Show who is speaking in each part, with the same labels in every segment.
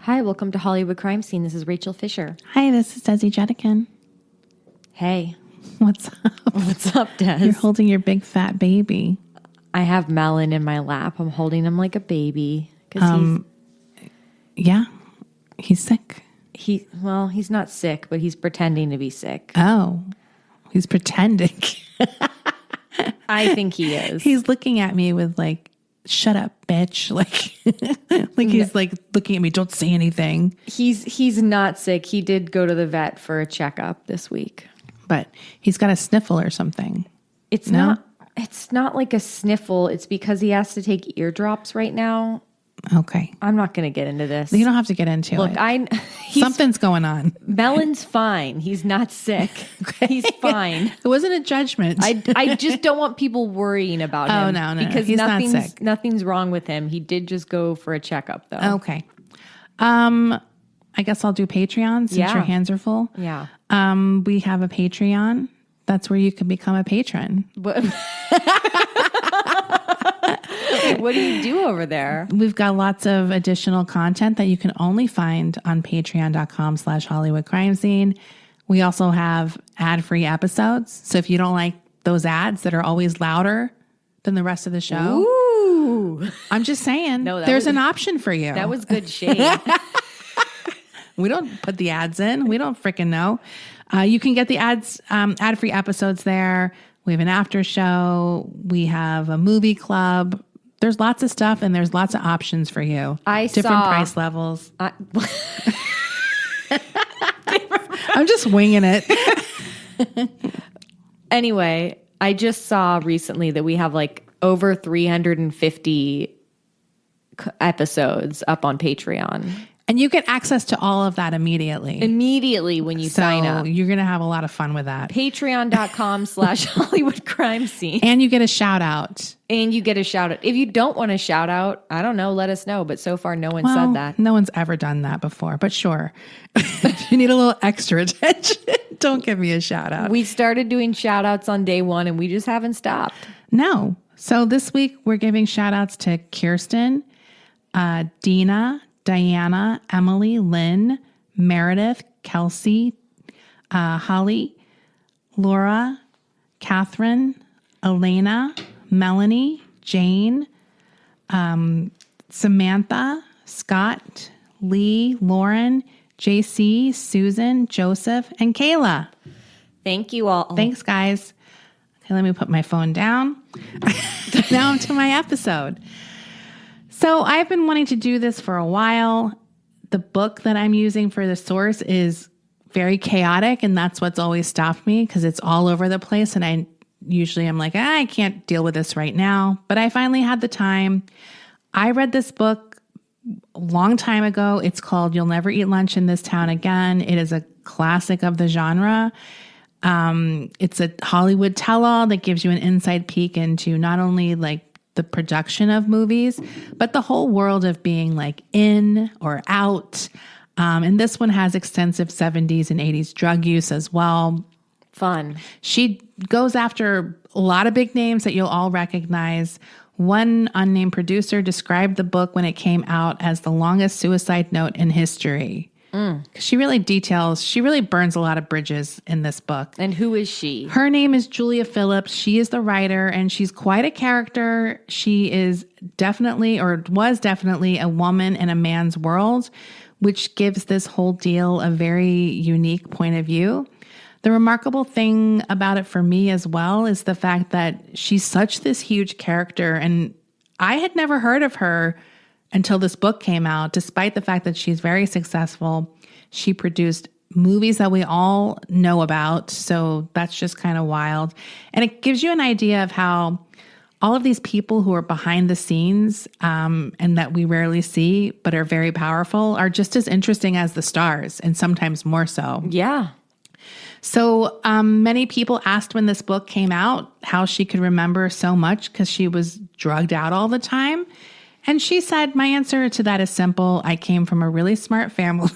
Speaker 1: Hi, welcome to Hollywood Crime Scene. This is Rachel Fisher.
Speaker 2: Hi, this is Desi Jedeikin.
Speaker 1: Hey.
Speaker 2: What's up?
Speaker 1: What's up, Des?
Speaker 2: You're holding your big fat baby.
Speaker 1: I have Melon in my lap. I'm holding him like a baby.
Speaker 2: Yeah, he's sick.
Speaker 1: He's not sick, but he's pretending to be sick.
Speaker 2: Oh, he's pretending.
Speaker 1: I think he is.
Speaker 2: He's looking at me with like, shut up, bitch. Like he's like looking at me, don't say anything.
Speaker 1: He's not sick. He did go to the vet for a checkup this week.
Speaker 2: But he's got a sniffle or something.
Speaker 1: It's not like a sniffle. It's because he has to take eardrops right now.
Speaker 2: Okay.
Speaker 1: I'm not going to get into this.
Speaker 2: You don't have to get into it. Something's going on.
Speaker 1: Melon's fine. He's not sick. Okay. He's fine.
Speaker 2: It wasn't a judgment.
Speaker 1: I just don't want people worrying about him.
Speaker 2: Oh, no.
Speaker 1: Because
Speaker 2: he's not sick.
Speaker 1: Nothing's wrong with him. He did just go for a checkup, though.
Speaker 2: Okay. I guess I'll do Patreon since your hands are full.
Speaker 1: Yeah.
Speaker 2: We have a Patreon. That's where you can become a patron.
Speaker 1: What do you do over there?
Speaker 2: We've got lots of additional content that you can only find on patreon.com/Hollywood Crime Scene. We also have ad-free episodes. So if you don't like those ads that are always louder than the rest of the show,
Speaker 1: ooh,
Speaker 2: I'm just saying, there's an option for you.
Speaker 1: That was good shade.
Speaker 2: We don't put the ads in. We don't freaking know. You can get the ads, ad-free episodes there. We have an after show. We have a movie club. There's lots of stuff and there's lots of options for you. Different price levels. I'm just winging it.
Speaker 1: Anyway, I just saw recently that we have like over 350 episodes up on Patreon.
Speaker 2: And you get access to all of that immediately.
Speaker 1: Immediately when you sign up.
Speaker 2: You're going to have a lot of fun with that.
Speaker 1: Patreon.com/Hollywood Crime Scene.
Speaker 2: And you get a shout out.
Speaker 1: If you don't want a shout out, I don't know, let us know. But so far, no one said that.
Speaker 2: No one's ever done that before. But sure, if you need a little extra attention, don't give me a shout out.
Speaker 1: We started doing shout outs on day one and we just haven't stopped.
Speaker 2: No. So this week, we're giving shout outs to Kirsten, Dina, Diana, Emily, Lynn, Meredith, Kelsey, Holly, Laura, Catherine, Elena, Melanie, Jane, Samantha, Scott, Lee, Lauren, JC, Susan, Joseph, and Kayla.
Speaker 1: Thank you all.
Speaker 2: Thanks, guys. Okay, let me put my phone down. Now I'm to my episode. So I've been wanting to do this for a while. The book that I'm using for the source is very chaotic, and that's what's always stopped me because it's all over the place. And I'm like, I can't deal with this right now. But I finally had the time. I read this book a long time ago. It's called You'll Never Eat Lunch in This Town Again. It is a classic of the genre. It's a Hollywood tell-all that gives you an inside peek into not only like the production of movies, but the whole world of being like in or out. And this one has extensive 70s and 80s drug use as well.
Speaker 1: Fun.
Speaker 2: She goes after a lot of big names that you'll all recognize. One unnamed producer described the book when it came out as the longest suicide note in history. She really burns a lot of bridges in this book.
Speaker 1: And who is she?
Speaker 2: Her name is Julia Phillips. She is the writer, and she's quite a character. She is definitely, or was definitely, a woman in a man's world, which gives this whole deal a very unique point of view. The remarkable thing about it for me as well is the fact that she's such this huge character, and I had never heard of her until this book came out, despite the fact that she's very successful. She produced movies that we all know about, so that's just kind of wild. And it gives you an idea of how all of these people who are behind the scenes and that we rarely see but are very powerful are just as interesting as the stars, and sometimes more so.
Speaker 1: Yeah.
Speaker 2: So many people asked when this book came out how she could remember so much because she was drugged out all the time. And she said, my answer to that is simple. I came from a really smart family.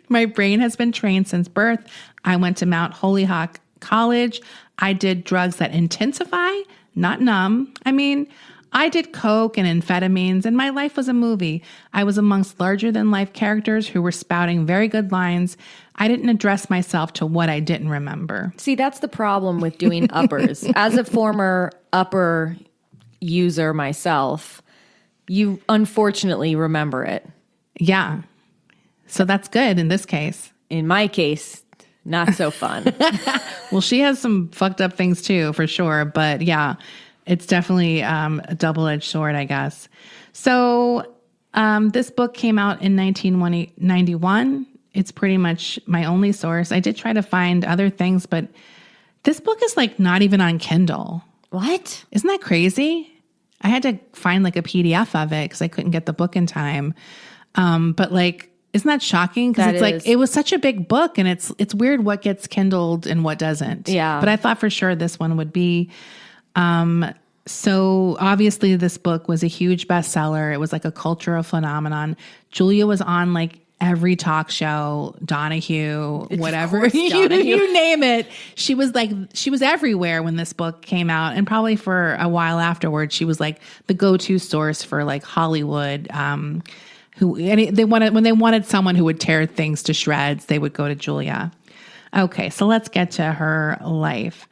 Speaker 2: My brain has been trained since birth. I went to Mount Holyoke College. I did drugs that intensify, not numb. I mean, I did coke and amphetamines, and my life was a movie. I was amongst larger-than-life characters who were spouting very good lines. I didn't address myself to what I didn't remember.
Speaker 1: See, that's the problem with doing uppers. As a former upper user myself, you unfortunately remember it.
Speaker 2: Yeah. So that's good in this case.
Speaker 1: In my case, not so fun.
Speaker 2: Well, she has some fucked up things too, for sure. But yeah, it's definitely a double-edged sword, I guess. So this book came out in 1991. It's pretty much my only source. I did try to find other things, but this book is like not even on Kindle.
Speaker 1: What?
Speaker 2: Isn't that crazy? I had to find like a PDF of it because I couldn't get the book in time. But like, isn't that shocking? Because it's like, it was such a big book, and it's weird what gets Kindled and what doesn't.
Speaker 1: Yeah.
Speaker 2: But I thought for sure this one would be. So obviously this book was a huge bestseller. It was like a cultural phenomenon. Julia was on like every talk show, Donahue, whatever, you name it. She was everywhere when this book came out, and probably for a while afterwards, she was like the go-to source for like Hollywood. When they wanted someone who would tear things to shreds, they would go to Julia. Okay, so let's get to her life.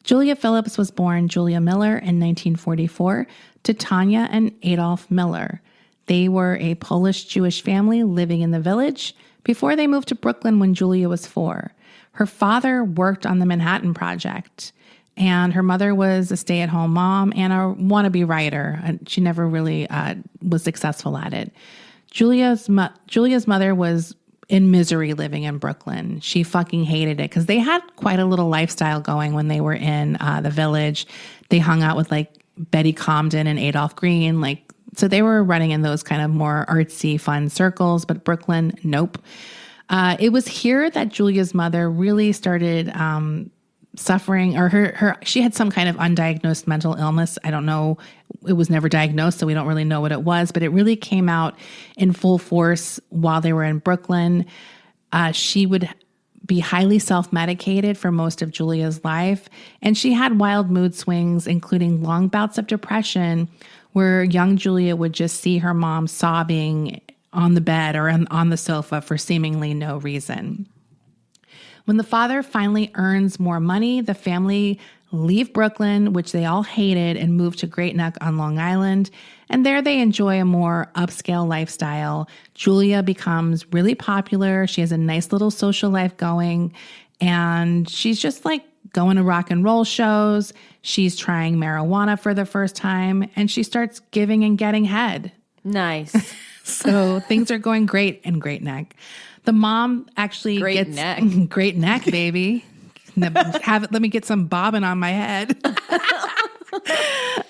Speaker 2: Julia Phillips was born Julia Miller in 1944 to Tanya and Adolf Miller. They were a Polish Jewish family living in the Village before they moved to Brooklyn when Julia was 4. Her father worked on the Manhattan Project, and her mother was a stay-at-home mom and a wannabe writer. She never really was successful at it. Julia's mother was in misery living in Brooklyn. She fucking hated it because they had quite a little lifestyle going when they were in the Village. They hung out with like Betty Comden and Adolph Green, so they were running in those kind of more artsy, fun circles, but Brooklyn, nope. It was here that Julia's mother really started suffering, or she had some kind of undiagnosed mental illness. I don't know. It was never diagnosed, so we don't really know what it was, but it really came out in full force while they were in Brooklyn. She would be highly self-medicated for most of Julia's life, and she had wild mood swings, including long bouts of depression, where young Julia would just see her mom sobbing on the bed or on the sofa for seemingly no reason. When the father finally earns more money, the family leave Brooklyn, which they all hated, and move to Great Neck on Long Island. And there they enjoy a more upscale lifestyle. Julia becomes really popular. She has a nice little social life going, and she's just like going to rock and roll shows. She's trying marijuana for the first time, and she starts giving and getting head.
Speaker 1: Nice.
Speaker 2: So things are going great in Great Neck. The mom actually
Speaker 1: Great
Speaker 2: gets
Speaker 1: neck.
Speaker 2: Great Neck, baby. Let me get some bobbin on my head.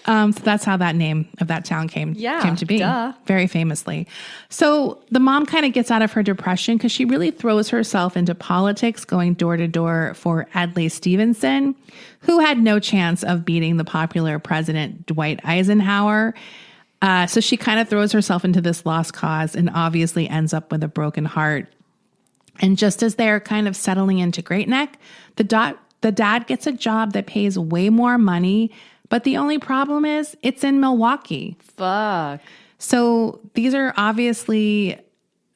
Speaker 2: So that's how that name of that town came to be.
Speaker 1: Duh.
Speaker 2: Very famously. So the mom kind of gets out of her depression because she really throws herself into politics, going door to door for Adlai Stevenson, who had no chance of beating the popular President Dwight Eisenhower. So she kind of throws herself into this lost cause and obviously ends up with a broken heart. And just as they're kind of settling into Great Neck, the dad gets a job that pays way more money, but the only problem is it's in Milwaukee.
Speaker 1: Fuck.
Speaker 2: So these are obviously,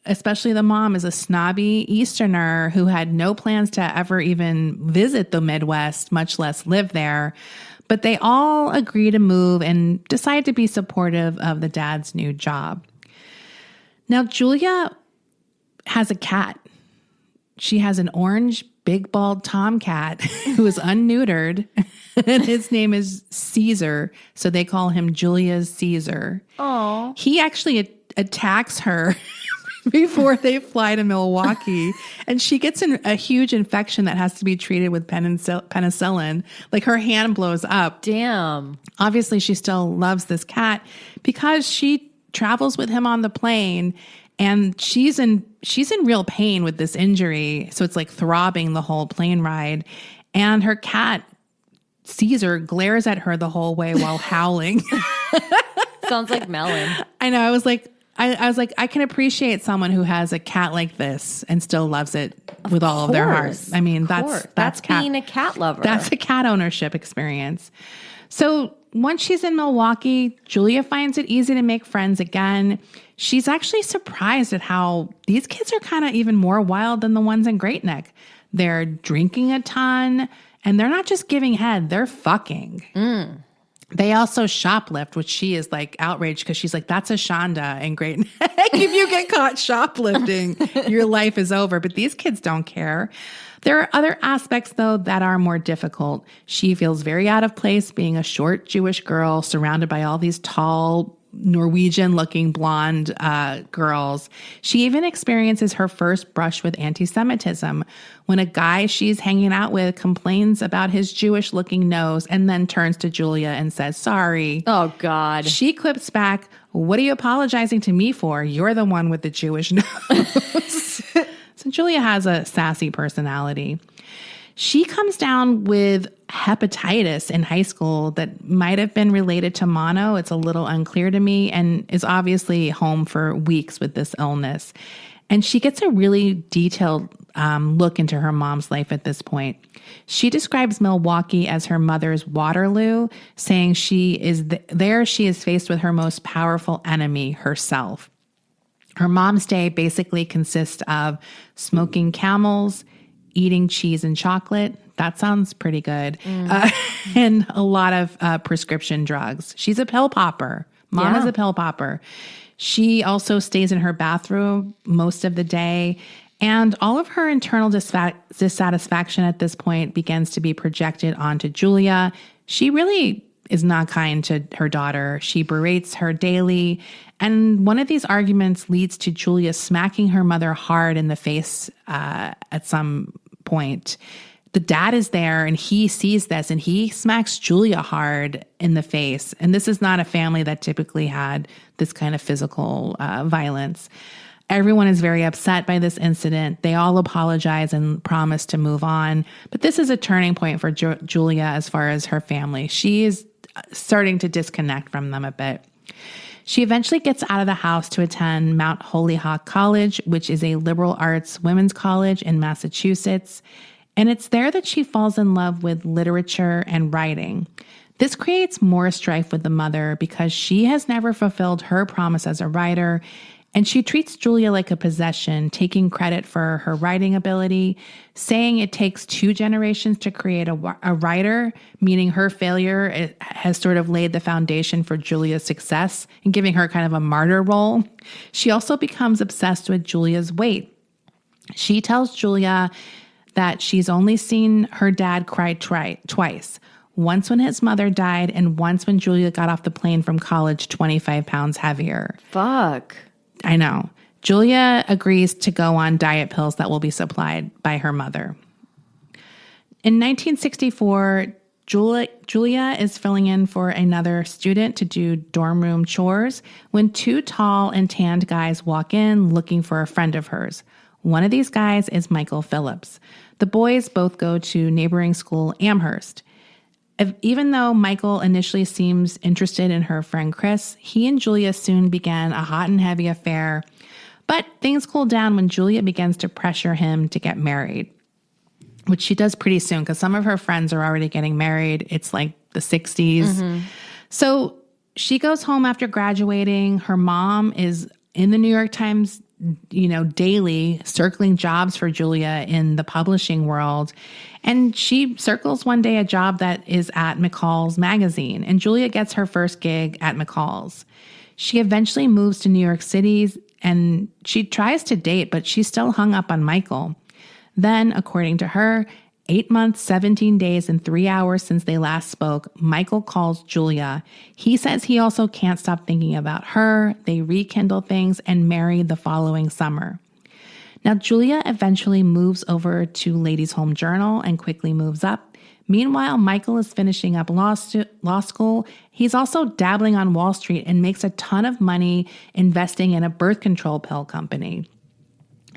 Speaker 2: especially the mom is a snobby Easterner who had no plans to ever even visit the Midwest, much less live there. But they all agree to move and decide to be supportive of the dad's new job. Now, Julia has a cat. She has an orange, big, bald tomcat who is unneutered, and his name is Caesar, so they call him Julia's Caesar.
Speaker 1: Aww.
Speaker 2: He actually attacks her before they fly to Milwaukee, and she gets a huge infection that has to be treated with penicillin. Like her hand blows up.
Speaker 1: Damn.
Speaker 2: Obviously, she still loves this cat because she travels with him on the plane, and she's in real pain with this injury. So it's like throbbing the whole plane ride. And her cat, Caesar, glares at her the whole way while howling.
Speaker 1: Sounds like Melon.
Speaker 2: I know. I was like, I can appreciate someone who has a cat like this and still loves it with all of their heart. I mean, that's
Speaker 1: that's
Speaker 2: cat,
Speaker 1: being a cat lover.
Speaker 2: That's a cat ownership experience. So once she's in Milwaukee, Julia finds it easy to make friends again. She's actually surprised at how these kids are kind of even more wild than the ones in Great Neck. They're drinking a ton, and they're not just giving head, they're fucking. They also shoplift, which she is like outraged because she's like, that's a Shonda and Great Neck. If you get caught shoplifting, your life is over. But these kids don't care. There are other aspects, though, that are more difficult. She feels very out of place being a short Jewish girl surrounded by all these tall, Norwegian-looking blonde girls. She even experiences her first brush with anti-Semitism when a guy she's hanging out with complains about his Jewish-looking nose and then turns to Julia and says, sorry.
Speaker 1: Oh, God.
Speaker 2: She quips back, what are you apologizing to me for? You're the one with the Jewish nose. So Julia has a sassy personality. She comes down with hepatitis in high school that might have been related to mono. It's a little unclear to me, and is obviously home for weeks with this illness. And she gets a really detailed look into her mom's life at this point. She describes Milwaukee as her mother's Waterloo, saying she is there she is faced with her most powerful enemy, herself. Her mom's day basically consists of smoking Camels, eating cheese and chocolate. That sounds pretty good. And a lot of prescription drugs. She's a pill popper. Mom is a pill popper. She also stays in her bathroom most of the day. And all of her internal dissatisfaction at this point begins to be projected onto Julia. She really is not kind to her daughter. She berates her daily. And one of these arguments leads to Julia smacking her mother hard in the face at some point. The dad is there and he sees this and he smacks Julia hard in the face. And this is not a family that typically had this kind of physical violence. Everyone is very upset by this incident. They all apologize and promise to move on. But this is a turning point for Julia as far as her family. She is starting to disconnect from them a bit. She eventually gets out of the house to attend Mount Holyoke College, which is a liberal arts women's college in Massachusetts. And it's there that she falls in love with literature and writing. This creates more strife with the mother because she has never fulfilled her promise as a writer, and she treats Julia like a possession, taking credit for her writing ability, saying it takes 2 generations to create a writer, meaning her failure has sort of laid the foundation for Julia's success and giving her kind of a martyr role. She also becomes obsessed with Julia's weight. She tells Julia that she's only seen her dad cry twice. Once when his mother died and once when Julia got off the plane from college 25 pounds heavier.
Speaker 1: Fuck.
Speaker 2: I know. Julia agrees to go on diet pills that will be supplied by her mother. In 1964, Julia is filling in for another student to do dorm room chores when 2 tall and tanned guys walk in looking for a friend of hers. One of these guys is Michael Phillips. The boys both go to neighboring school Amherst. Even though Michael initially seems interested in her friend Chris, he and Julia soon began a hot and heavy affair. But things cool down when Julia begins to pressure him to get married, which she does pretty soon because some of her friends are already getting married. It's like the 60s. So she goes home after graduating. Her mom is in the New York Times, daily circling jobs for Julia in the publishing world. And she circles one day a job that is at McCall's magazine, and Julia gets her first gig at McCall's. She eventually moves to New York City and she tries to date, but she's still hung up on Michael. Then, according to her, 8 months, 17 days, and 3 hours since they last spoke, Michael calls Julia. He says he also can't stop thinking about her. They rekindle things and marry the following summer. Now, Julia eventually moves over to Ladies' Home Journal and quickly moves up. Meanwhile, Michael is finishing up law school. He's also dabbling on Wall Street and makes a ton of money investing in a birth control pill company.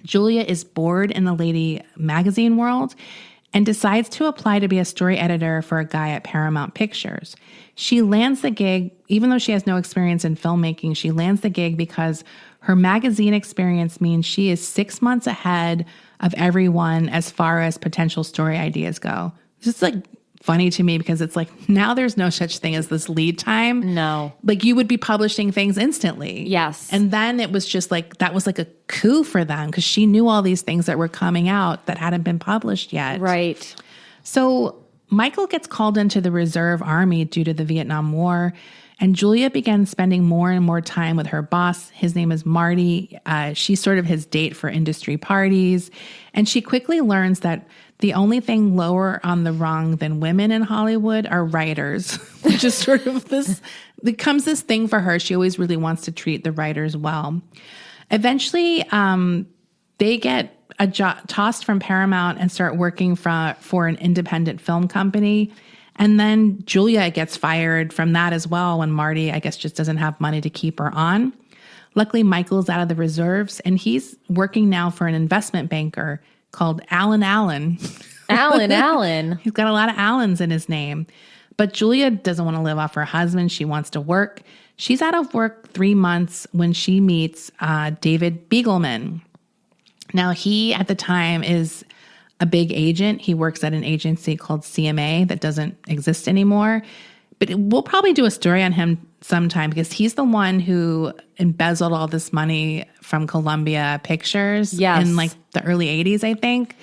Speaker 2: Julia is bored in the lady magazine world and decides to apply to be a story editor for a guy at Paramount Pictures. She lands the gig, even though she has no experience in filmmaking, she lands the gig because her magazine experience means she is 6 months ahead of everyone as far as potential story ideas go. This is like funny to me because it's like now there's no such thing as this lead time.
Speaker 1: No.
Speaker 2: Like you would be publishing things instantly.
Speaker 1: Yes.
Speaker 2: And then it was just like, that was like a coup for them because she knew all these things that were coming out that hadn't been published yet.
Speaker 1: Right.
Speaker 2: So Michael gets called into the reserve army due to the Vietnam War. And Julia began spending more and more time with her boss. His name is Marty. She's sort of his date for industry parties. And she quickly learns that the only thing lower on the rung than women in Hollywood are writers, which is sort of this, becomes this thing for her. She always really wants to treat the writers well. Eventually, they get tossed from Paramount and start working for an independent film company. And then Julia gets fired from that as well when Marty, I guess, just doesn't have money to keep her on. Luckily, Michael's out of the reserves, and he's working now for an investment banker called Alan Allen.
Speaker 1: Alan.
Speaker 2: He's got a lot of Allens in his name. But Julia doesn't want to live off her husband. She wants to work. She's out of work 3 months when she meets David Begelman. Now, he, at the time, is a big agent. He works at an agency called CMA that doesn't exist anymore. But we'll probably do a story on him sometime because he's the one who embezzled all this money from Columbia Pictures in like the early 80s, I think.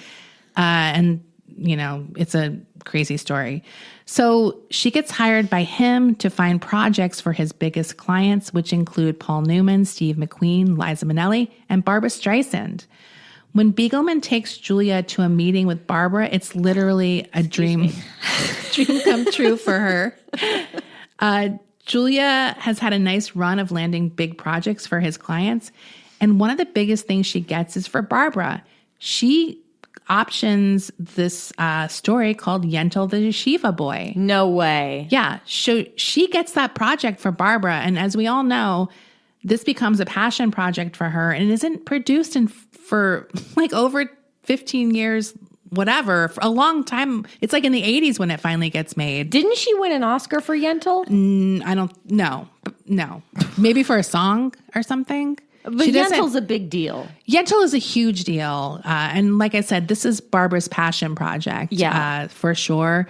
Speaker 2: And, you know, it's a crazy story. So she gets hired by him to find projects for his biggest clients, which include Paul Newman, Steve McQueen, Liza Minnelli, and Barbra Streisand. When Begelman takes Julia to a meeting with Barbara, it's literally a dream come true for her. Julia has had a nice run of landing big projects for his clients. And one of the biggest things she gets is for Barbara. She options this story called Yentl the Yeshiva Boy.
Speaker 1: No way.
Speaker 2: Yeah. So she gets that project for Barbara. And as we all know, this becomes a passion project for her and isn't produced for like over 15 years, whatever, for a long time. It's like in the 80s when it finally gets made.
Speaker 1: Didn't she win an Oscar for Yentl?
Speaker 2: I don't know. No. Maybe for a song or something.
Speaker 1: But Yentl's a big deal.
Speaker 2: Yentl is a huge deal. And like I said, this is Barbara's passion project.
Speaker 1: Yeah.
Speaker 2: For sure.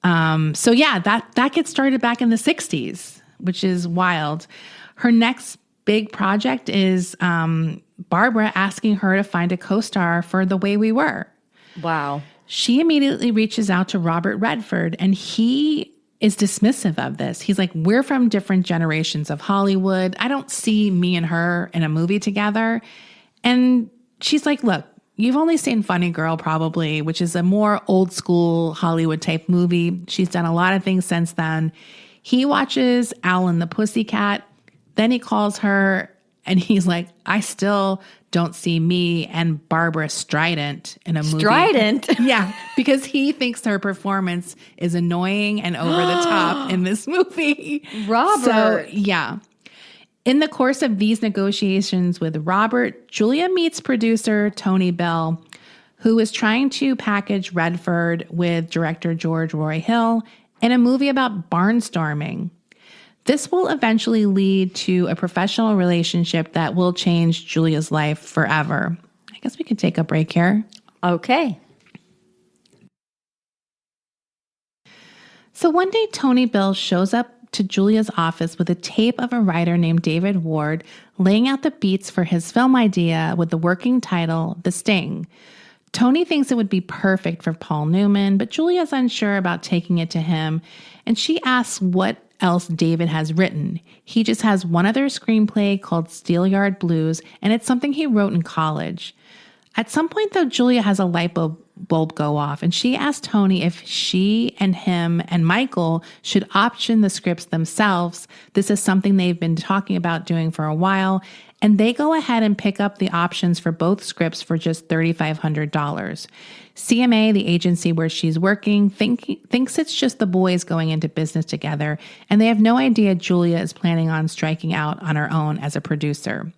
Speaker 2: So yeah, that gets started back in the 60s, which is wild. Her next big project is Barbara asking her to find a co-star for The Way We Were.
Speaker 1: Wow.
Speaker 2: She immediately reaches out to Robert Redford, and he is dismissive of this. He's like, we're from different generations of Hollywood. I don't see me and her in a movie together. And she's like, look, you've only seen Funny Girl probably, which is a more old school Hollywood type movie. She's done a lot of things since then. He watches Alan the Pussycat. Then he calls her and he's like, I still don't see me and Barbara Streisand in a movie.
Speaker 1: Streisand?
Speaker 2: Yeah, because he thinks her performance is annoying and over the top in this movie.
Speaker 1: Robert.
Speaker 2: So, yeah. In the course of these negotiations with Robert, Julia meets producer Tony Bell, who is trying to package Redford with director George Roy Hill in a movie about barnstorming. This will eventually lead to a professional relationship that will change Julia's life forever. I guess we could take a break here.
Speaker 1: Okay.
Speaker 2: So one day, Tony Bell shows up to Julia's office with a tape of a writer named David Ward laying out the beats for his film idea with the working title, The Sting. Tony thinks it would be perfect for Paul Newman, but Julia's unsure about taking it to him, and she asks what else David has written. He just has one other screenplay called Steelyard Blues, and it's something he wrote in college. At some point, though, Julia has a light bulb go off, and she asks Tony if she and him and Michael should option the scripts themselves. This is something they've been talking about doing for a while, and they go ahead and pick up the options for both scripts for just $3,500. CMA, the agency where she's working, thinks it's just the boys going into business together, and they have no idea Julia is planning on striking out on her own as a producer.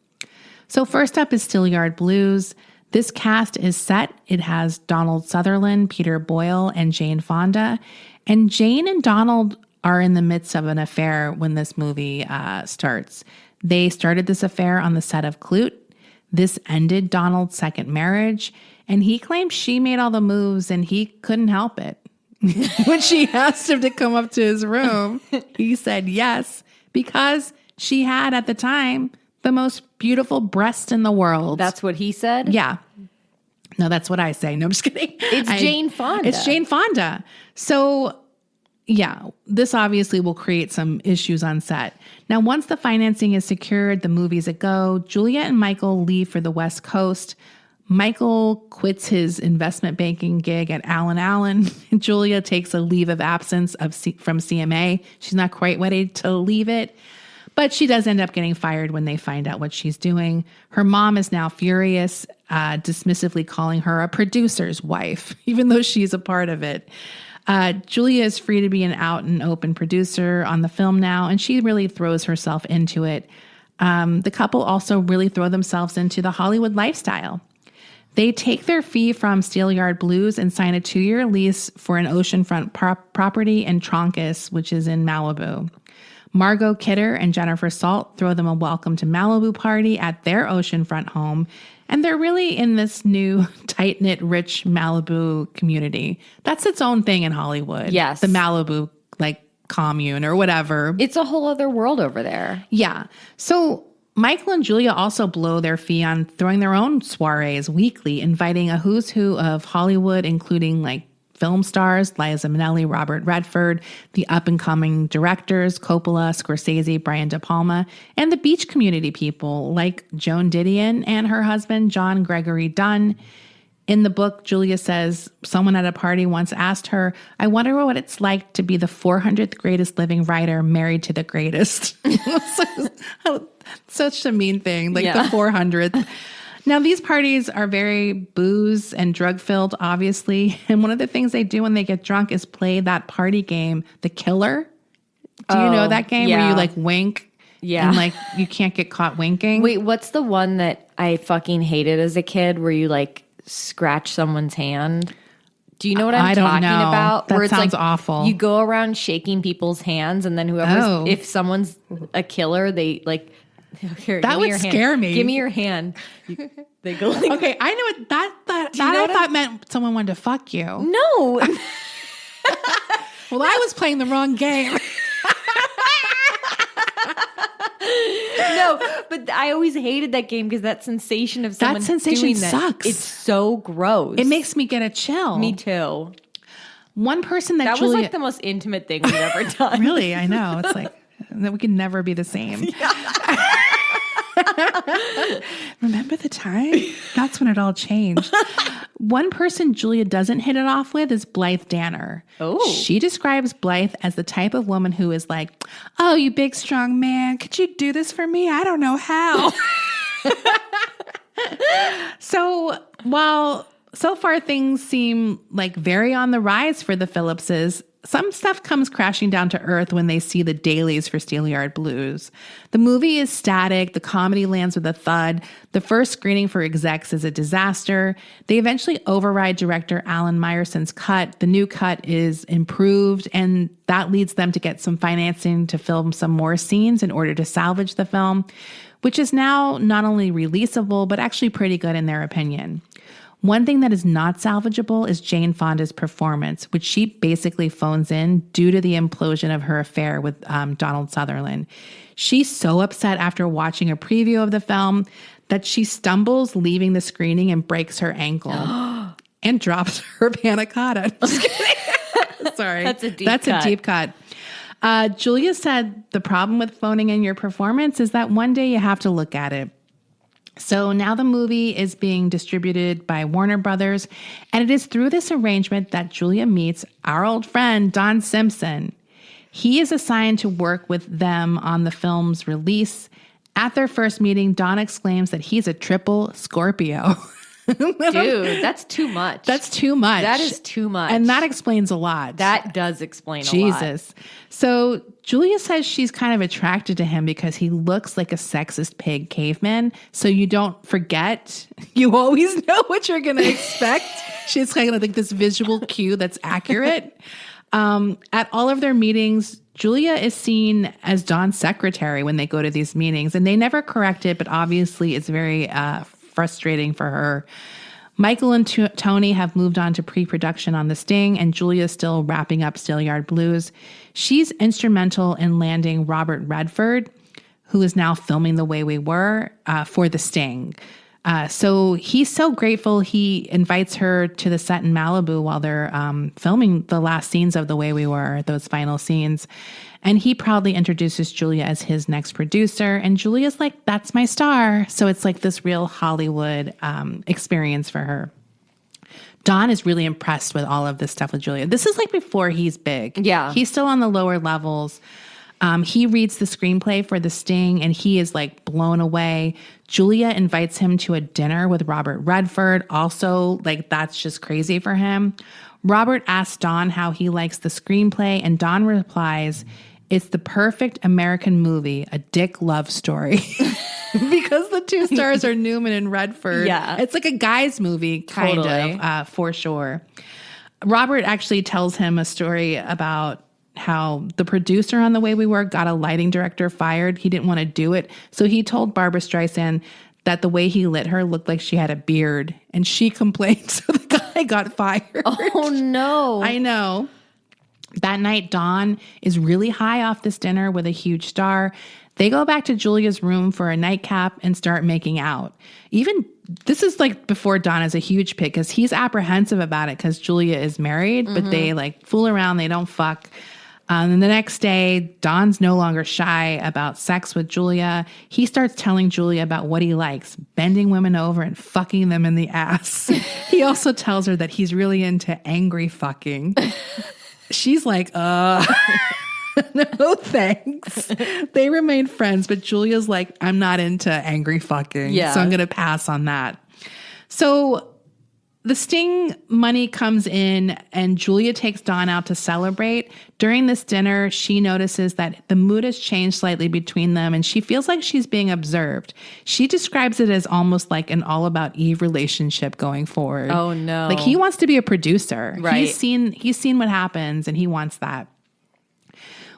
Speaker 2: So first up is Steelyard Blues. This cast is set. It has Donald Sutherland, Peter Boyle, and Jane Fonda. And Jane and Donald are in the midst of an affair when this movie starts. They started this affair on the set of Clute. This ended Donald's second marriage, and he claims she made all the moves and he couldn't help it. when she asked him to come up to his room, he said yes, because she had at the time the most beautiful breast in the world.
Speaker 1: That's what he said?
Speaker 2: Yeah. No, that's what I say. No, I'm just kidding.
Speaker 1: It's Jane Fonda.
Speaker 2: It's Jane Fonda. So, yeah, this obviously will create some issues on set. Now, once the financing is secured, the movie's a go. Julia and Michael leave for the West Coast. Michael quits his investment banking gig at Allen Allen. Julia takes a leave of absence from CMA. She's not quite ready to leave it, but she does end up getting fired when they find out what she's doing. Her mom is now furious, dismissively calling her a producer's wife, even though she's a part of it. Julia is free to be an out and open producer on the film now, and she really throws herself into it. The couple also really throw themselves into the Hollywood lifestyle. They take their fee from Steelyard Blues and sign a 2-year lease for an oceanfront property in Troncos, which is in Malibu. Margot Kidder and Jennifer Salt throw them a welcome to Malibu party at their oceanfront home, and they're really in this new tight-knit, rich Malibu community. That's its own thing in Hollywood.
Speaker 1: Yes.
Speaker 2: The Malibu, commune or whatever.
Speaker 1: It's a whole other world over there.
Speaker 2: Yeah. So Michael and Julia also blow their fee on throwing their own soirees weekly, inviting a who's who of Hollywood, including film stars, Liza Minnelli, Robert Redford, the up-and-coming directors, Coppola, Scorsese, Brian De Palma, and the beach community people like Joan Didion and her husband, John Gregory Dunn. In the book, Julia says someone at a party once asked her, "I wonder what it's like to be the 400th greatest living writer married to the greatest." Such a mean thing, the 400th. Now, these parties are very booze and drug-filled, obviously. And one of the things they do when they get drunk is play that party game, The Killer. Do you know that game where you wink?
Speaker 1: Yeah.
Speaker 2: And you can't get caught winking?
Speaker 1: Wait, what's the one that I fucking hated as a kid where you scratch someone's hand? Do you know what I'm talking about?
Speaker 2: That sounds awful.
Speaker 1: You go around shaking people's hands, and then if someone's a killer, they here,
Speaker 2: that would scare me.
Speaker 1: Give me your hand. They go
Speaker 2: okay, I know what that I thought meant someone wanted to fuck you.
Speaker 1: No.
Speaker 2: Well, I was playing the wrong game.
Speaker 1: No, but I always hated that game because that sensation of someone doing that
Speaker 2: sucks.
Speaker 1: It's so gross.
Speaker 2: It makes me get a chill.
Speaker 1: Me too.
Speaker 2: One person that
Speaker 1: was
Speaker 2: Julia...
Speaker 1: the most intimate thing we've ever done.
Speaker 2: Really, I know. It's that we can never be the same. Yeah. Remember the time? That's when it all changed. One person Julia doesn't hit it off with is Blythe Danner.
Speaker 1: Oh.
Speaker 2: She describes Blythe as the type of woman who is like, "Oh, you big, strong man. Could you do this for me? I don't know how." So while so far things seem very on the rise for the Phillipses, some stuff comes crashing down to earth when they see the dailies for Steelyard Blues. The movie is static. The comedy lands with a thud. The first screening for execs is a disaster. They eventually override director Alan Meyerson's cut. The new cut is improved, and that leads them to get some financing to film some more scenes in order to salvage the film, which is now not only releasable, but actually pretty good in their opinion. One thing that is not salvageable is Jane Fonda's performance, which she basically phones in due to the implosion of her affair with Donald Sutherland. She's so upset after watching a preview of the film that she stumbles leaving the screening and breaks her ankle and drops her panna cotta. Sorry.
Speaker 1: That's a deep cut.
Speaker 2: Julia said the problem with phoning in your performance is that one day you have to look at it. So now the movie is being distributed by Warner Brothers, and it is through this arrangement that Julia meets our old friend, Don Simpson. He is assigned to work with them on the film's release. At their first meeting, Don exclaims that he's a triple Scorpio.
Speaker 1: Dude, that's too much.
Speaker 2: That's too much.
Speaker 1: That is too much.
Speaker 2: And that explains a lot.
Speaker 1: That does explain a lot.
Speaker 2: Jesus. So Julia says she's kind of attracted to him because he looks like a sexist pig caveman. So you don't forget. You always know what you're going to expect. She's kind of this visual cue that's accurate. At all of their meetings, Julia is seen as Don's secretary when they go to these meetings. And they never correct it, but obviously it's very frustrating for her. Michael and Tony have moved on to pre-production on The Sting, and Julia's still wrapping up Steelyard Blues. She's instrumental in landing Robert Redford, who is now filming The Way We Were, for The Sting. So he's so grateful. He invites her to the set in Malibu while they're filming the last scenes of The Way We Were, those final scenes. And he proudly introduces Julia as his next producer. And Julia's like, that's my star. So it's like this real Hollywood experience for her. Don is really impressed with all of this stuff with Julia. This is like before he's big.
Speaker 1: Yeah.
Speaker 2: He's still on the lower levels. He reads the screenplay for The Sting and he is like blown away. Julia invites him to a dinner with Robert Redford. Also, like, that's just crazy for him. Robert asks Don how he likes the screenplay, and Don replies, "It's the perfect American movie, a dick love story." Because the two stars are Newman and Redford.
Speaker 1: Yeah.
Speaker 2: It's like a guy's movie, kind
Speaker 1: Totally.
Speaker 2: of, for sure. Robert actually tells him a story about how the producer on The Way We Were got a lighting director fired. He didn't want to do it. So he told Barbra Streisand that the way he lit her looked like she had a beard. And she complained, so the guy got fired.
Speaker 1: Oh, no.
Speaker 2: I know. That night, Don is really high off this dinner with a huge star. They go back to Julia's room for a nightcap and start making out. Even this is like before Don is a huge pig because he's apprehensive about it because Julia is married, but they like fool around. They don't fuck. And the next day, Don's no longer shy about sex with Julia. He starts telling Julia about what he likes, bending women over and fucking them in the ass. He also tells her that he's really into angry fucking. She's like, no thanks. They remain friends, but Julia's like, I'm not into angry fucking.
Speaker 1: Yeah.
Speaker 2: So I'm going to pass on that. So the Sting money comes in and Julia takes Don out to celebrate. During this dinner, she notices that the mood has changed slightly between them and she feels like she's being observed. She describes it as almost like an All About Eve relationship going forward.
Speaker 1: Oh, no.
Speaker 2: Like he wants to be a producer.
Speaker 1: Right.
Speaker 2: He's seen what happens and he wants that.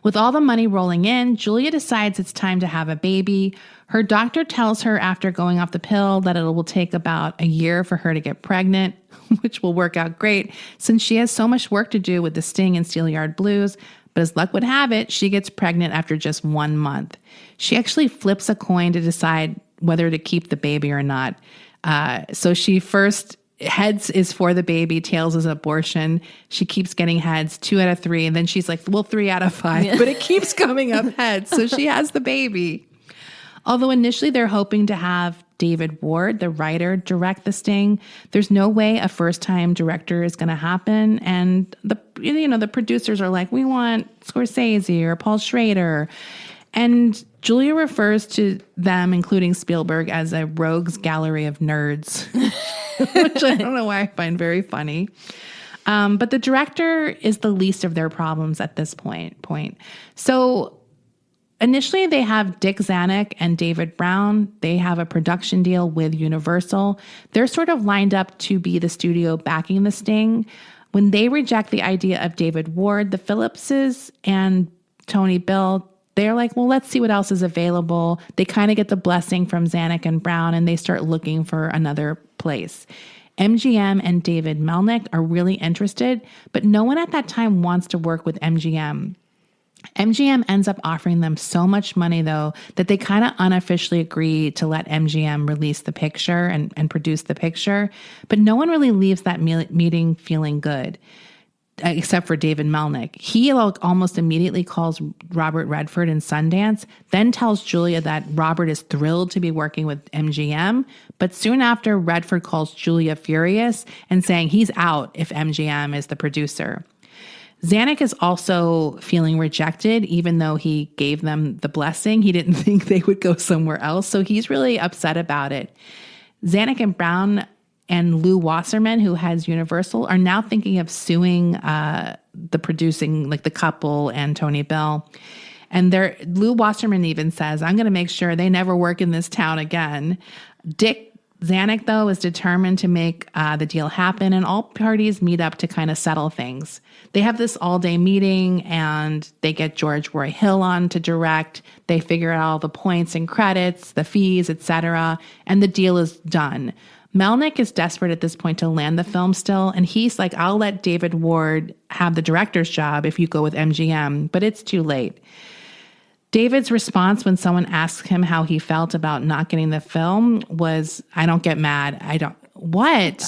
Speaker 2: With all the money rolling in, Julia decides it's time to have a baby. Her doctor tells her after going off the pill that it will take about a year for her to get pregnant, which will work out great since she has so much work to do with The Sting and Steelyard Blues. But as luck would have it, she gets pregnant after just 1 month. She actually flips a coin to decide whether to keep the baby or not. So she first heads is for the baby, tails is abortion. She keeps getting heads 2 out of 3. And then she's like, well, 3 out of 5, but it keeps coming up heads. So she has the baby. Although initially they're hoping to have David Ward, the writer, direct The Sting, there's no way a first-time director is going to happen. And the producers are like, we want Scorsese or Paul Schrader. And Julia refers to them, including Spielberg, as a rogues gallery of nerds, which I don't know why I find very funny. But the director is the least of their problems at this point. So initially they have Dick Zanuck and David Brown. They have a production deal with Universal. They're sort of lined up to be the studio backing The Sting. When they reject the idea of David Ward, the Phillipses and Tony Bill, they're like, well, let's see what else is available. They kind of get the blessing from Zanuck and Brown, and they start looking for another place. MGM and David Melnick are really interested, but no one at that time wants to work with MGM. MGM ends up offering them so much money, though, that they kind of unofficially agree to let MGM release the picture and produce the picture. But no one really leaves that meeting feeling good. Except for David Melnick. He almost immediately calls Robert Redford in Sundance, then tells Julia that Robert is thrilled to be working with MGM. But soon after, Redford calls Julia furious and saying he's out if MGM is the producer. Zanuck is also feeling rejected, even though he gave them the blessing. He didn't think they would go somewhere else, so he's really upset about it. Zanuck and Brown and Lou Wasserman, who has Universal, are now thinking of suing the producing, like the couple and Tony Bell. And Lou Wasserman even says, I'm going to make sure they never work in this town again. Dick Zanuck, though, is determined to make the deal happen, and all parties meet up to kind of settle things. They have this all-day meeting, and they get George Roy Hill on to direct. They figure out all the points and credits, the fees, etc., and the deal is done. Melnick is desperate at this point to land the film still, and he's like, I'll let David Ward have the director's job if you go with MGM, but it's too late. David's response when someone asked him how he felt about not getting the film was, I don't get mad. What?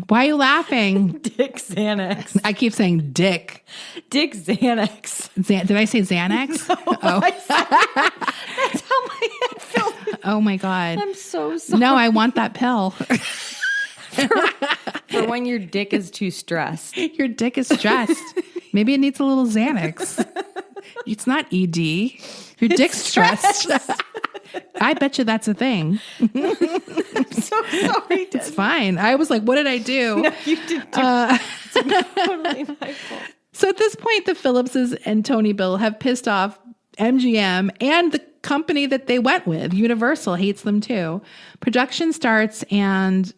Speaker 2: Why are you laughing?
Speaker 1: Dick Xanax.
Speaker 2: I keep saying Dick.
Speaker 1: Dick Xanax.
Speaker 2: Did I say Xanax?
Speaker 1: No,
Speaker 2: Oh.
Speaker 1: That's how my head felt.
Speaker 2: Oh my God.
Speaker 1: I'm so sorry.
Speaker 2: No, I want that pill.
Speaker 1: For when your dick is too stressed.
Speaker 2: Your dick is stressed. Maybe it needs a little Xanax. It's not ED. Your dick's stressed. I bet you that's a thing.
Speaker 1: I'm so sorry,
Speaker 2: It's fine. I was like, what did I do?
Speaker 1: No, you didn't do It's totally my fault.
Speaker 2: So at this point, the Phillipses and Tony Bill have pissed off MGM and the company that they went with. Universal hates them too. Production starts, and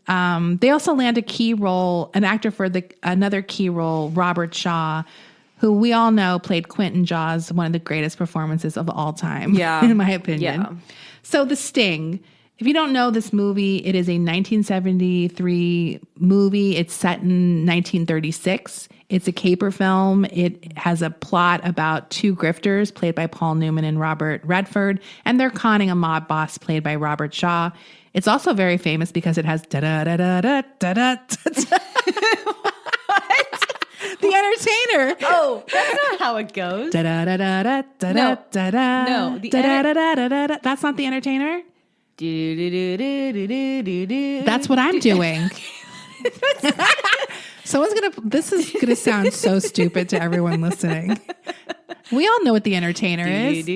Speaker 2: they also land a key role, an actor for another key role, Robert Shaw, who we all know played Quint in Jaws, one of the greatest performances of all time, in my opinion.
Speaker 1: Yeah.
Speaker 2: So The Sting. If you don't know this movie, it is a 1973 movie. It's set in 1936. It's a caper film. It has a plot about two grifters played by Paul Newman and Robert Redford, and they're conning a mob boss played by Robert Shaw. It's also very famous because it has da-da-da-da-da-da-da. The Entertainer.
Speaker 1: Oh, that's not how it goes.
Speaker 2: Da-da-da-da-da-da-da-da.
Speaker 1: No,
Speaker 2: Da-da-da-da-da-da. That's not The Entertainer? That's what I'm doing. This is going to sound so stupid to everyone listening. We all know what The Entertainer is.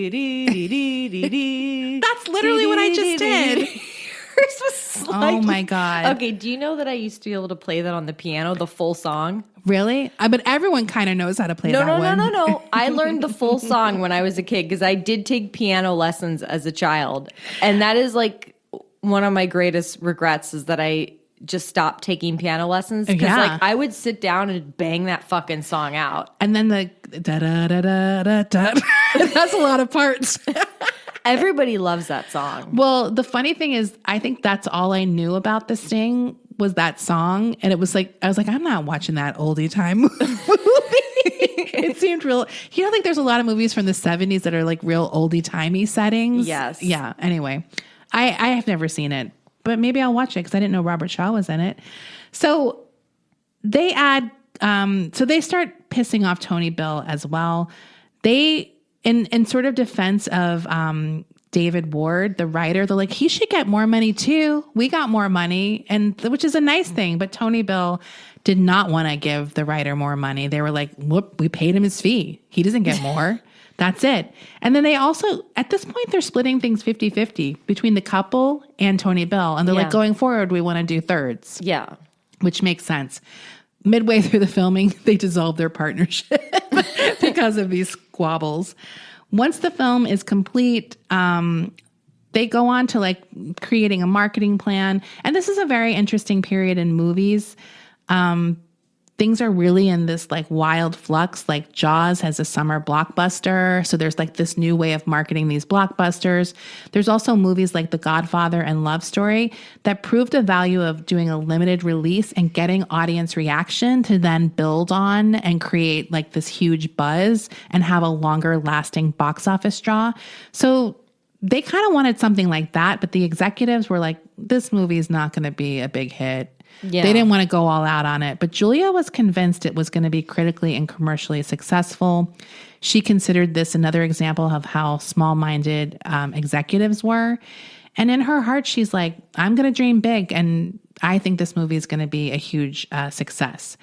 Speaker 2: That's literally what I just did.
Speaker 1: Yours was slightly...
Speaker 2: Oh my God.
Speaker 1: Okay, do you know that I used to be able to play that on the piano, the full song?
Speaker 2: Really? But everyone kind of knows how to play that one.
Speaker 1: No. I learned the full song when I was a kid because I did take piano lessons as a child. And that is like one of my greatest regrets is that I just stopped taking piano lessons. Because like I would sit down and bang that fucking song out.
Speaker 2: And then the da-da-da-da-da-da. That's a lot of parts.
Speaker 1: Everybody loves that song.
Speaker 2: Well, the funny thing is, I think that's all I knew about The Sting was that song. And it was like, I was like, I'm not watching that oldie time movie. It seemed real. You don't think there's a lot of movies from the 70s that are like real oldie timey settings?
Speaker 1: Yes.
Speaker 2: Yeah. Anyway, I have never seen it, but maybe I'll watch it because I didn't know Robert Shaw was in it. So they add, so they start pissing off Tony Bill as well. They, in sort of defense of David Ward, the writer, they're like, he should get more money too. We got more money, and which is a nice thing. But Tony Bill did not want to give the writer more money. They were like, whoop, we paid him his fee. He doesn't get more. That's it. And then they also, at this point, they're splitting things 50-50 between the couple and Tony Bill. And they're like, going forward, we want to do thirds.
Speaker 1: Yeah. Which
Speaker 2: makes sense. Midway through the filming, they dissolve their partnership because of these squabbles. Once the film is complete, they go on to like creating a marketing plan. And this is a very interesting period in movies. Things are really in this like wild flux. Like Jaws has a summer blockbuster. So there's like this new way of marketing these blockbusters. There's also movies like The Godfather and Love Story that prove the value of doing a limited release and getting audience reaction to then build on and create like this huge buzz and have a longer lasting box office draw. So they kind of wanted something like that, but the executives were like, this movie is not going to be a big hit. Yeah. They didn't want to go all out on it, but Julia was convinced it was going to be critically and commercially successful. She considered this another example of how small-minded executives were. And in her heart, she's like, I'm going to dream big, and I think this movie is going to be a huge success.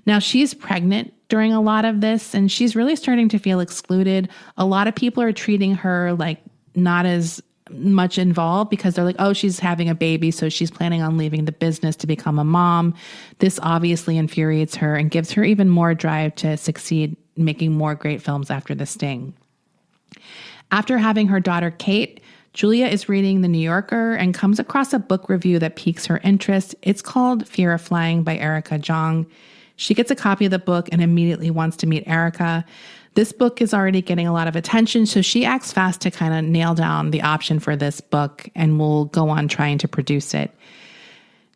Speaker 2: Now, she's pregnant during a lot of this, and she's really starting to feel excluded. A lot of people are treating her like not as much involved because they're like, oh, she's having a baby, so she's planning on leaving the business to become a mom. This obviously infuriates her and gives her even more drive to succeed making more great films after The Sting. After having her daughter Kate, Julia is reading The New Yorker and comes across a book review that piques her interest. It's called Fear of Flying by Erica Jong. She gets a copy of the book and immediately wants to meet Erica. This book is already getting a lot of attention, so she acts fast to kind of nail down the option for this book and will go on trying to produce it.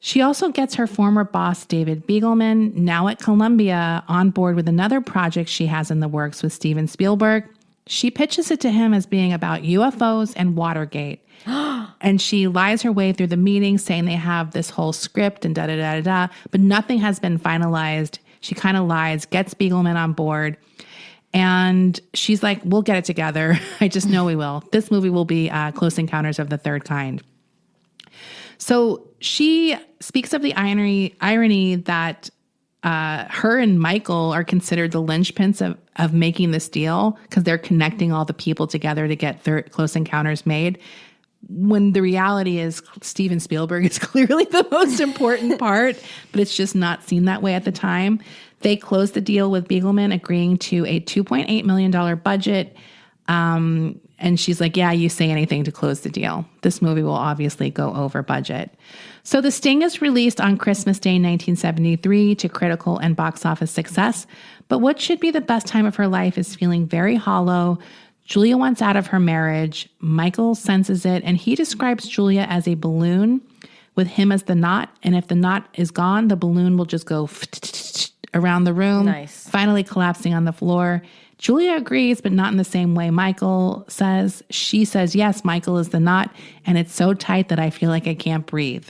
Speaker 2: She also gets her former boss, David Beagleman, now at Columbia, on board with another project she has in the works with Steven Spielberg. She pitches it to him as being about UFOs and Watergate. And she lies her way through the meeting saying they have this whole script and da-da-da-da-da, but nothing has been finalized. She kind of lies, gets Beagleman on board, and she's like, we'll get it together. I just know we will. This movie will be Close Encounters of the Third Kind. So she speaks of the irony that her and Michael are considered the linchpins of making this deal because they're connecting all the people together to get Close Encounters made. When the reality is Steven Spielberg is clearly the most important part, but it's just not seen that way at the time. They closed the deal with Beagleman, agreeing to a $2.8 million budget. And she's like, yeah, you say anything to close the deal. This movie will obviously go over budget. So The Sting is released on Christmas Day 1973 to critical and box office success. But what should be the best time of her life is feeling very hollow. Julia wants out of her marriage. Michael senses it, and he describes Julia as a balloon with him as the knot. And if the knot is gone, the balloon will just go around the room, finally collapsing on the floor. Julia agrees, but not in the same way Michael says. She says, yes, Michael is the knot, and it's so tight that I feel like I can't breathe.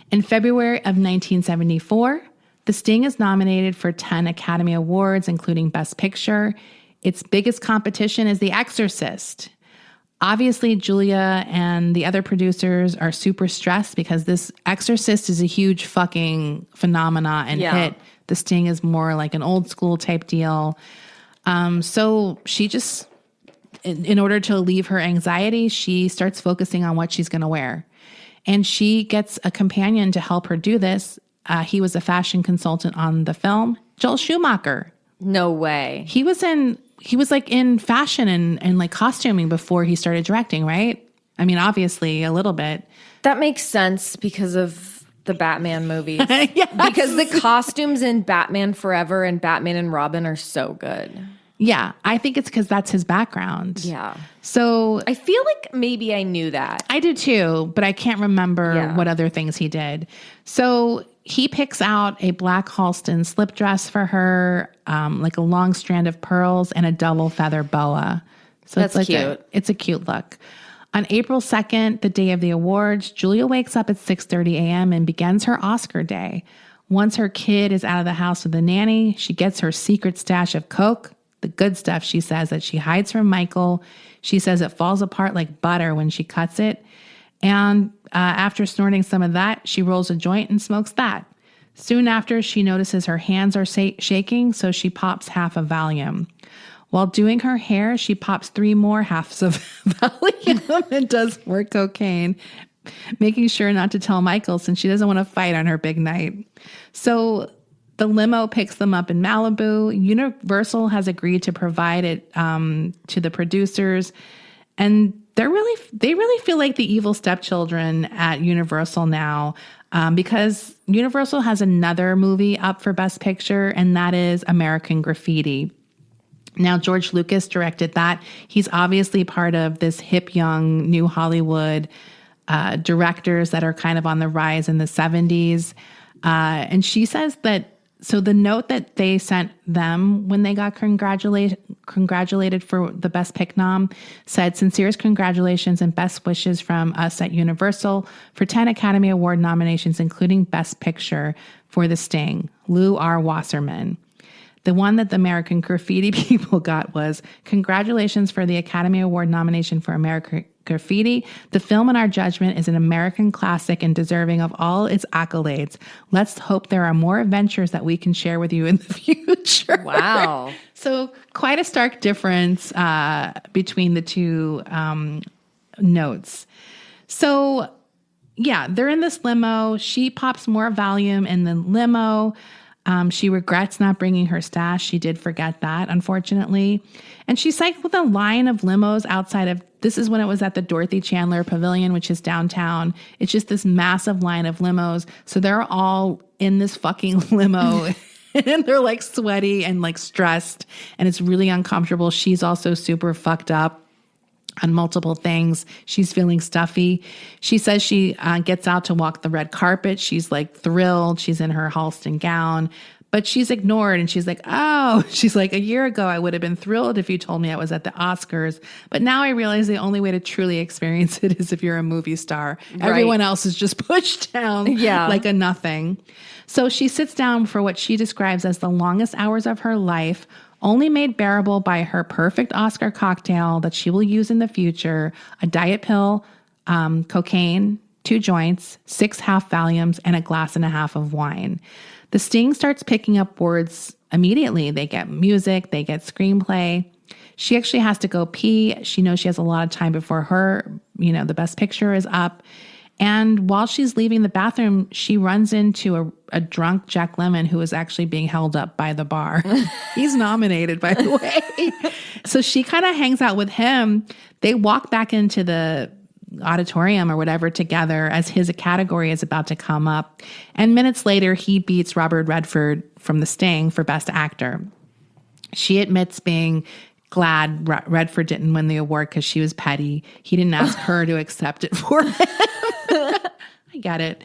Speaker 2: In February of 1974, The Sting is nominated for 10 Academy Awards, including Best Picture. Its biggest competition is The Exorcist. Obviously, Julia and the other producers are super stressed because this Exorcist is a huge fucking phenomena and hit. The Sting is more like an old school type deal. So she just, in order to alleviate her anxiety, she starts focusing on what she's going to wear. And she gets a companion to help her do this. He was a fashion consultant on the film, Joel Schumacher.
Speaker 1: No way.
Speaker 2: He was like in fashion and like costuming before he started directing, right? I mean, obviously a little bit.
Speaker 1: That makes sense because of the Batman movies.
Speaker 2: Yes.
Speaker 1: Because the costumes in Batman Forever and Batman and Robin are so good.
Speaker 2: Yeah, I think it's because that's his background.
Speaker 1: Yeah.
Speaker 2: So
Speaker 1: I feel like maybe I knew that.
Speaker 2: I do too, but I can't remember what other things he did. So he picks out a black Halston slip dress for her, like a long strand of pearls and a double feather boa. So
Speaker 1: that's
Speaker 2: it's like
Speaker 1: cute.
Speaker 2: It's a cute look. On April 2nd, the day of the awards, Julia wakes up at 6:30 a.m. and begins her Oscar day. Once her kid is out of the house with the nanny, she gets her secret stash of Coke, the good stuff, she says, that she hides from Michael. She says it falls apart like butter when she cuts it. And after snorting some of that, she rolls a joint and smokes that. Soon after, she notices her hands are shaking, so she pops half a Valium. While doing her hair, she pops 3 more halves of Valium and does more cocaine, making sure not to tell Michael since she doesn't want to fight on her big night. So the limo picks them up in Malibu. Universal has agreed to provide it to the producers, and they really feel like the evil stepchildren at Universal now, because Universal has another movie up for Best Picture, and that is American Graffiti. Now, George Lucas directed that. He's obviously part of this hip, young, new Hollywood directors that are kind of on the rise in the 70s. And she says that, so the note that they sent them when they got congratulated for the Best Pick nom said, sincerest congratulations and best wishes from us at Universal for 10 Academy Award nominations, including Best Picture for The Sting, Lou R. Wasserman. The one that the American Graffiti people got was, congratulations for the Academy Award nomination for American Graffiti. The film, in our judgment, is an American classic and deserving of all its accolades. Let's hope there are more adventures that we can share with you in the future.
Speaker 1: Wow.
Speaker 2: So quite a stark difference between the two notes. So yeah, they're in this limo. She pops more Valium in the limo. She regrets not bringing her stash. She did forget that, unfortunately. And she's like with a line of limos outside of, this is when it was at the Dorothy Chandler Pavilion, which is downtown. It's just this massive line of limos. So they're all in this fucking limo and they're like sweaty and like stressed and it's really uncomfortable. She's also super fucked up. on multiple things. She's feeling stuffy. She says she gets out to walk the red carpet. She's like thrilled. She's in her Halston gown, but she's ignored. And she's like, oh, she's like, a year ago, I would have been thrilled if you told me I was at the Oscars. But now I realize the only way to truly experience it is if you're a movie star. Right. Everyone else is just pushed down like a nothing. So she sits down for what she describes as the longest hours of her life, only made bearable by her perfect Oscar cocktail that she will use in the future, a diet pill, cocaine, 2 joints, 6 half Valiums, and a glass and a half of wine. The sting starts picking up words immediately. They get music, they get screenplay. She actually has to go pee. She knows she has a lot of time before her, the best picture is up. And while she's leaving the bathroom, she runs into a drunk Jack Lemmon who is actually being held up by the bar. He's nominated, by the way. So she kind of hangs out with him. They walk back into the auditorium or whatever together as his category is about to come up. And minutes later, he beats Robert Redford from The Sting for Best Actor. She admits being glad Redford didn't win the award because she was petty. He didn't ask her to accept it for him. I get it.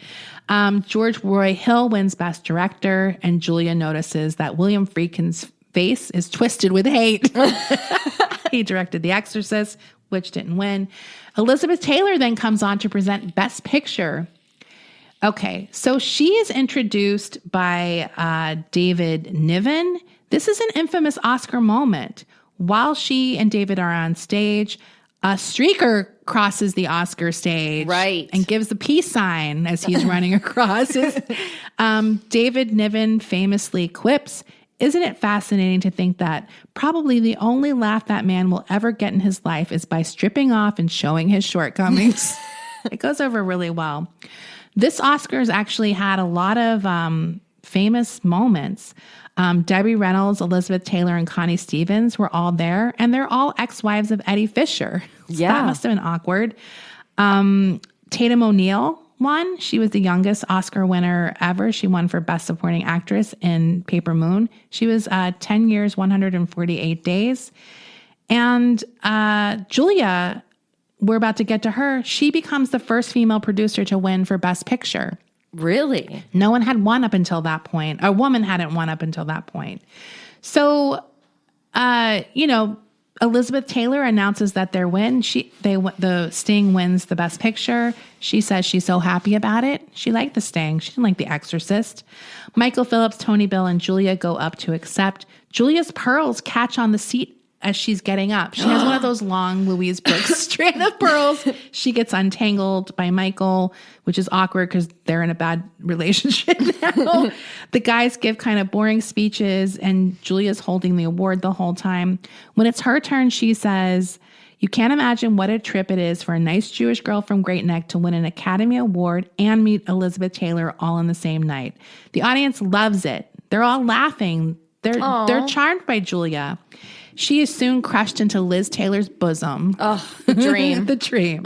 Speaker 2: George Roy Hill wins Best Director, and Julia notices that William Friedkin's face is twisted with hate. He directed The Exorcist, which didn't win. Elizabeth Taylor then comes on to present Best Picture. Okay, so she is introduced by David Niven. This is an infamous Oscar moment. While she and David are on stage, a streaker crosses the Oscar stage and gives the peace sign as he's running across. David Niven famously quips, "Isn't it fascinating to think that probably the only laugh that man will ever get in his life is by stripping off and showing his shortcomings?" It goes over really well. This Oscars actually had a lot of famous moments. Debbie Reynolds, Elizabeth Taylor, and Connie Stevens were all there, and they're all ex-wives of Eddie Fisher. So that must have been awkward. Tatum O'Neal won. She was the youngest Oscar winner ever. She won for Best Supporting Actress in Paper Moon. She was 10 years, 148 days. And Julia, we're about to get to her. She becomes the first female producer to win for Best Picture.
Speaker 1: Really?
Speaker 2: No one had won up until that point. A woman hadn't won up until that point. So, Elizabeth Taylor announces that their win. The Sting wins the Best Picture. She says she's so happy about it. She liked The Sting. She didn't like The Exorcist. Michael Phillips, Tony Bill, and Julia go up to accept. Julia's pearls catch on the seat as she's getting up. She has one of those long Louise Brooks strand of pearls. She gets untangled by Michael, which is awkward because they're in a bad relationship now. The guys give kind of boring speeches, and Julia's holding the award the whole time. When it's her turn, she says, "You can't imagine what a trip it is for a nice Jewish girl from Great Neck to win an Academy Award and meet Elizabeth Taylor all in the same night." The audience loves it. They're all laughing. They're charmed by Julia. She is soon crushed into Liz Taylor's bosom.
Speaker 1: Oh, the dream.
Speaker 2: The dream.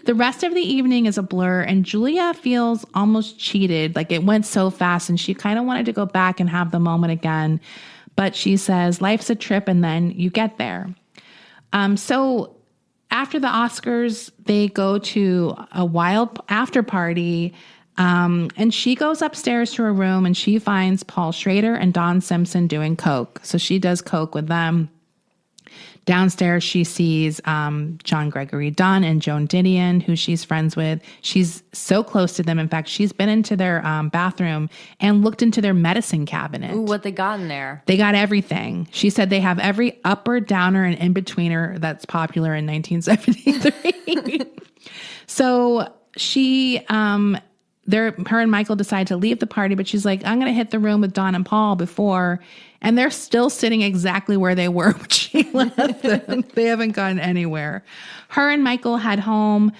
Speaker 2: The rest of the evening is a blur, and Julia feels almost cheated. Like it went so fast, and she kind of wanted to go back and have the moment again. But she says, life's a trip, and then you get there. So after the Oscars, they go to a wild after party, and she goes upstairs to her room, and she finds Paul Schrader and Don Simpson doing coke. So she does coke with them. Downstairs, she sees John Gregory Dunn and Joan Didion, who she's friends with. She's so close to them. In fact, she's been into their bathroom and looked into their medicine cabinet.
Speaker 1: Ooh, what they got in there?
Speaker 2: They got everything. She said they have every upper, downer, and in-betweener that's popular in 1973. So her and Michael decide to leave the party, but she's like, I'm going to hit the room with Don and Paul before. And they're still sitting exactly where they were when she left them. They haven't gone anywhere. Her and Michael head home,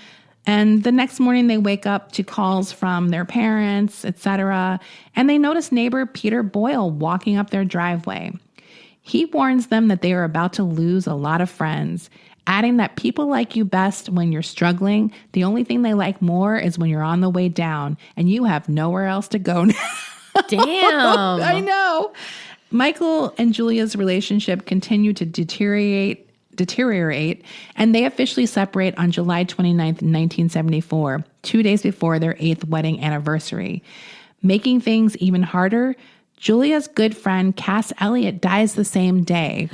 Speaker 2: and the next morning they wake up to calls from their parents, etc. And they notice neighbor Peter Boyle walking up their driveway. He warns them that they are about to lose a lot of friends, adding that people like you best when you're struggling. The only thing they like more is when you're on the way down and you have nowhere else to go now.
Speaker 1: Damn.
Speaker 2: I know. Michael and Julia's relationship continued to deteriorate deteriorate, and they officially separate on July 29th, 1974, 2 days before their 8th wedding anniversary. Making things even harder, Julia's good friend Cass Elliot dies the same day.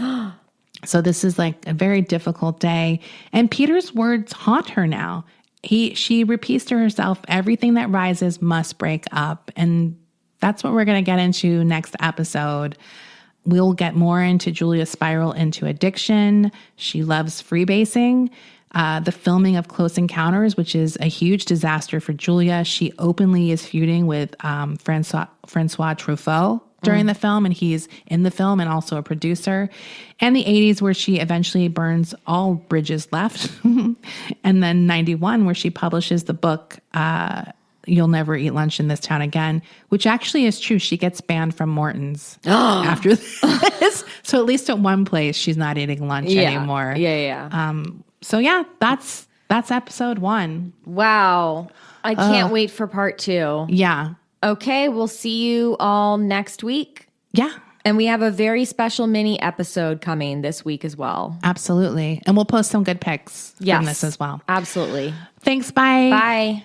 Speaker 2: So this is like a very difficult day. And Peter's words haunt her now. She repeats to herself, everything that rises must break up. And that's what we're going to get into next episode. We'll get more into Julia's spiral into addiction. She loves freebasing. The filming of Close Encounters, which is a huge disaster for Julia. She openly is feuding with Francois Truffaut during the film, and he's in the film and also a producer. And the 80s, where she eventually burns all bridges left. And then 91, where she publishes the book, You'll Never Eat Lunch in This Town Again, which actually is true. She gets banned from Morton's after this. So at least at one place, she's not eating lunch anymore. So yeah, that's episode 1.
Speaker 1: Wow. I can't wait for part 2.
Speaker 2: Yeah.
Speaker 1: Okay, we'll see you all next week.
Speaker 2: Yeah.
Speaker 1: And we have a very special mini episode coming this week as well.
Speaker 2: Absolutely. And we'll post some good pics from this as well.
Speaker 1: Absolutely.
Speaker 2: Thanks. Bye.
Speaker 1: Bye.